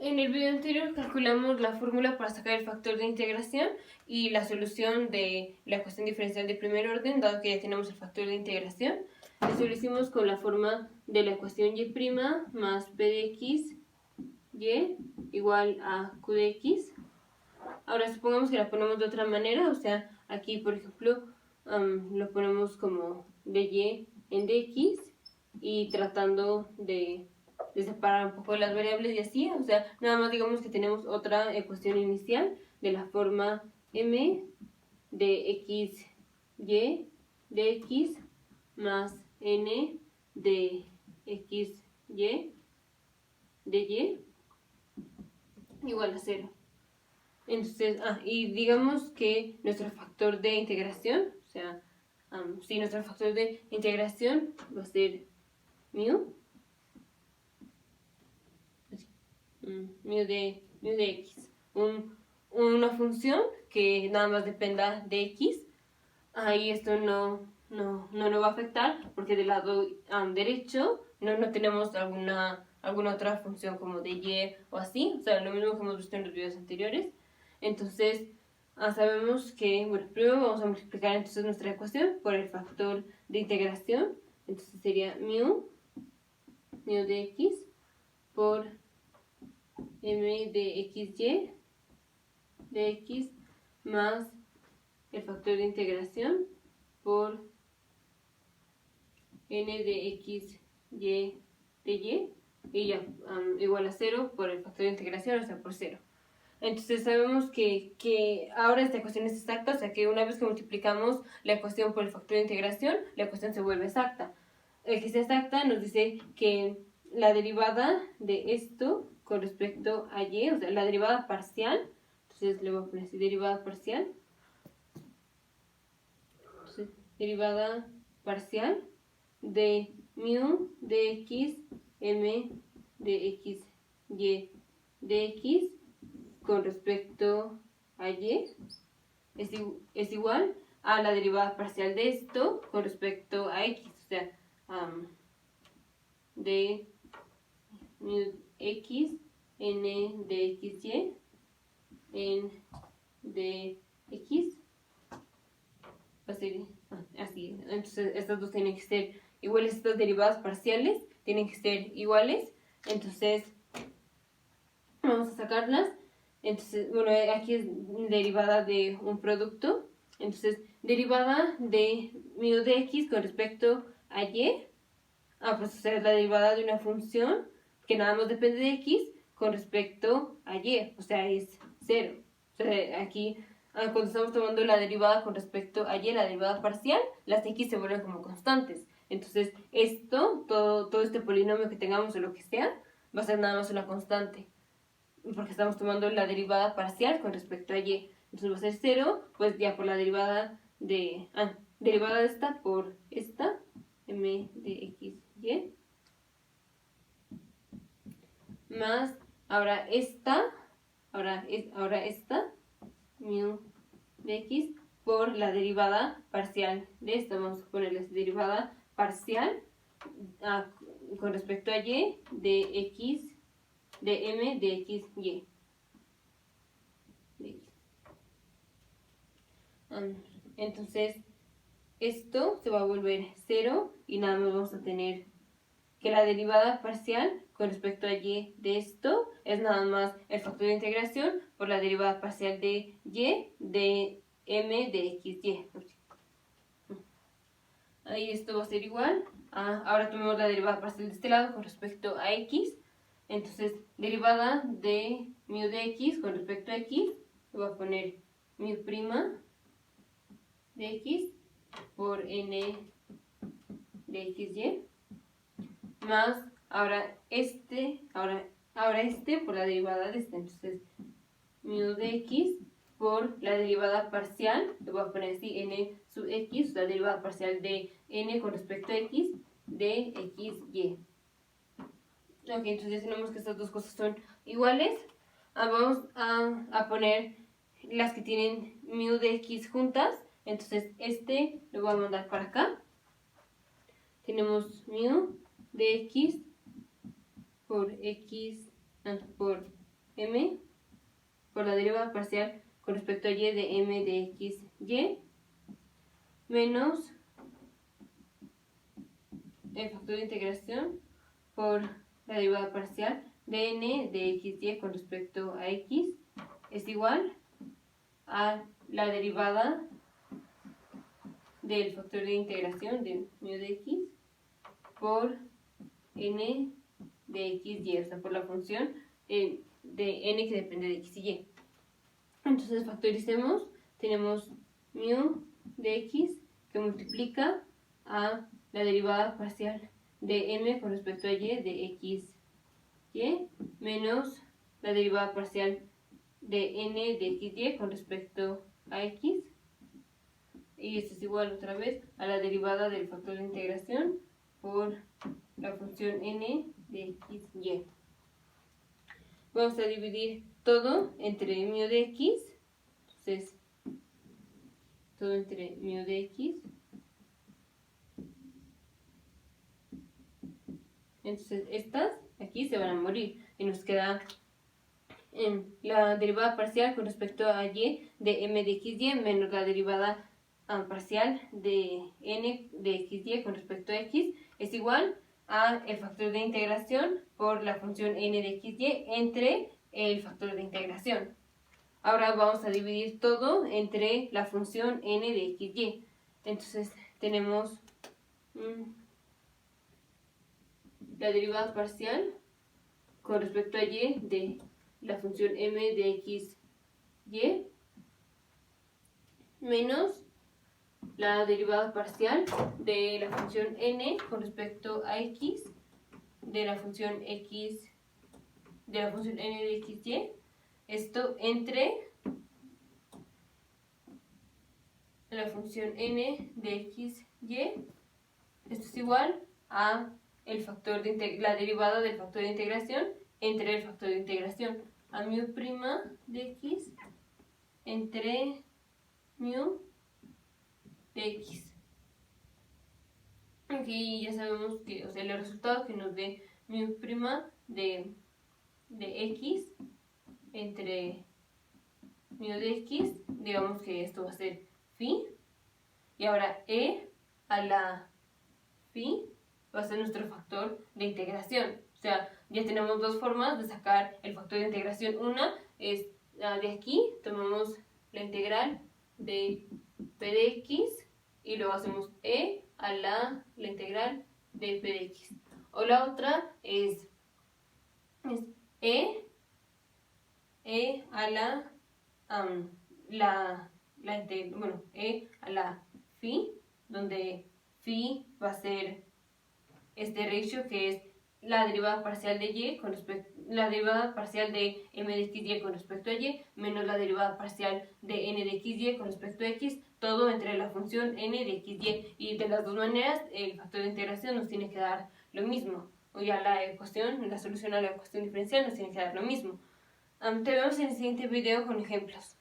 En el video anterior calculamos la fórmula para sacar el factor de integración y la solución de la ecuación diferencial de primer orden, dado que ya tenemos el factor de integración. Eso lo hicimos con la forma de la ecuación y' más p de x y igual a q de x. Ahora supongamos que la ponemos de otra manera, o sea, aquí por ejemplo lo ponemos como dy en dx y tratando de separar un poco las variables y así, o sea, nada más digamos que tenemos otra ecuación inicial de la forma m de x y de x más n de x y de y igual a 0. Entonces, y digamos que nuestro factor de integración, o sea, si nuestro factor de integración va a ser mu, mu de x, una función que nada más dependa de x, ahí esto no va a afectar porque del lado derecho no tenemos alguna otra función como de y o así, o sea, lo mismo que hemos visto en los videos anteriores. Entonces, sabemos que, bueno, primero vamos a multiplicar entonces nuestra ecuación por el factor de integración, entonces sería mu de x por m de xy de x más el factor de integración por n de x y de y ya igual a 0 por el factor de integración, o sea, por 0. Entonces sabemos que ahora esta ecuación es exacta, o sea que una vez que multiplicamos la ecuación por el factor de integración, la ecuación se vuelve exacta. El que sea exacta nos dice que la derivada de esto con respecto a y, o sea, la derivada parcial, entonces le voy a poner así, derivada parcial, entonces, derivada parcial de mu de x, m de x, y de x con respecto a y es igual a la derivada parcial de esto con respecto a x, o sea, de mu x n de xy en de x va a ser así. Entonces estas dos tienen que ser iguales, estas derivadas parciales tienen que ser iguales, entonces vamos a sacarlas. Entonces, bueno, aquí es derivada de un producto, entonces derivada de mu de x con respecto a y, pues o sea, es la derivada de una función que nada más depende de x con respecto a y, o sea, es 0. O sea, aquí cuando estamos tomando la derivada con respecto a y, la derivada parcial, las x se vuelven como constantes. Entonces, todo este polinomio que tengamos o lo que sea, va a ser nada más una constante, porque estamos tomando la derivada parcial con respecto a y. Entonces va a ser 0, pues ya por la derivada de esta por esta, m de x, y, más ahora esta, mu de x por la derivada parcial de esta. Vamos a ponerle derivada parcial con respecto a y de x, de m de x, y. Entonces, esto se va a volver 0 y nada más vamos a tener que la derivada parcial con respecto a y de esto es nada más el factor de integración por la derivada parcial de y de m de x, y. Ahí esto va a ser igual. Ahora tomemos la derivada parcial de este lado con respecto a x. Entonces, derivada de mu de x con respecto a x, le voy a poner mu' de x por n de xy más ahora este por la derivada de este. Entonces mu de x por la derivada parcial, le voy a poner así n sub x, la derivada parcial de n con respecto a x de xy. Ok, entonces ya tenemos que estas dos cosas son iguales. Vamos a poner las que tienen mu de x juntas. Entonces este lo voy a mandar para acá. Tenemos mu de x por m por la derivada parcial con respecto a y de m de x, y, menos el factor de integración por la derivada parcial de n de x, y con respecto a x es igual a la derivada del factor de integración de mu de x por n de x, y, o sea, por la función de n que depende de x y y. Entonces factoricemos, tenemos mu de x que multiplica a la derivada parcial de m con respecto a y de x, y, menos la derivada parcial de n de x, y con respecto a x, y esto es igual otra vez a la derivada del factor de integración por la función n de x, y. Vamos a dividir todo entre mu de x, entonces todo entre mu de x, entonces estas aquí se van a morir y nos queda en la derivada parcial con respecto a y de m de x, y menos la derivada parcial de n de x, y con respecto a x es igual a el factor de integración por la función n de x, y entre el factor de integración. Ahora vamos a dividir todo entre la función n de x, y. Entonces tenemos la derivada parcial con respecto a y de la función m de x, y, menos la derivada parcial de la función n con respecto a x de la función x, de la función n de x, y, esto entre la función n de x, y, esto es igual a el factor de la derivada del factor de integración entre el factor de integración, a mu' de x entre mu de x. Aquí ya sabemos que, o sea, el resultado que nos dé mu' de x entre mu de x, digamos que esto va a ser phi, y ahora e a la phi va a ser nuestro factor de integración. O sea, ya tenemos dos formas de sacar el factor de integración. Una es la de aquí, tomamos la integral de p de x y luego hacemos e a la integral de p de x. O la otra es e a la e a la phi, donde phi va a ser este ratio que es la derivada parcial de y con respecto, la derivada parcial de m de x, y con respecto a y, menos la derivada parcial de n de x, y con respecto a x, todo entre la función n de x, y de las dos maneras el factor de integración nos tiene que dar lo mismo, o ya la solución a la ecuación diferencial nos tiene que dar lo mismo. Te vemos en el siguiente video con ejemplos.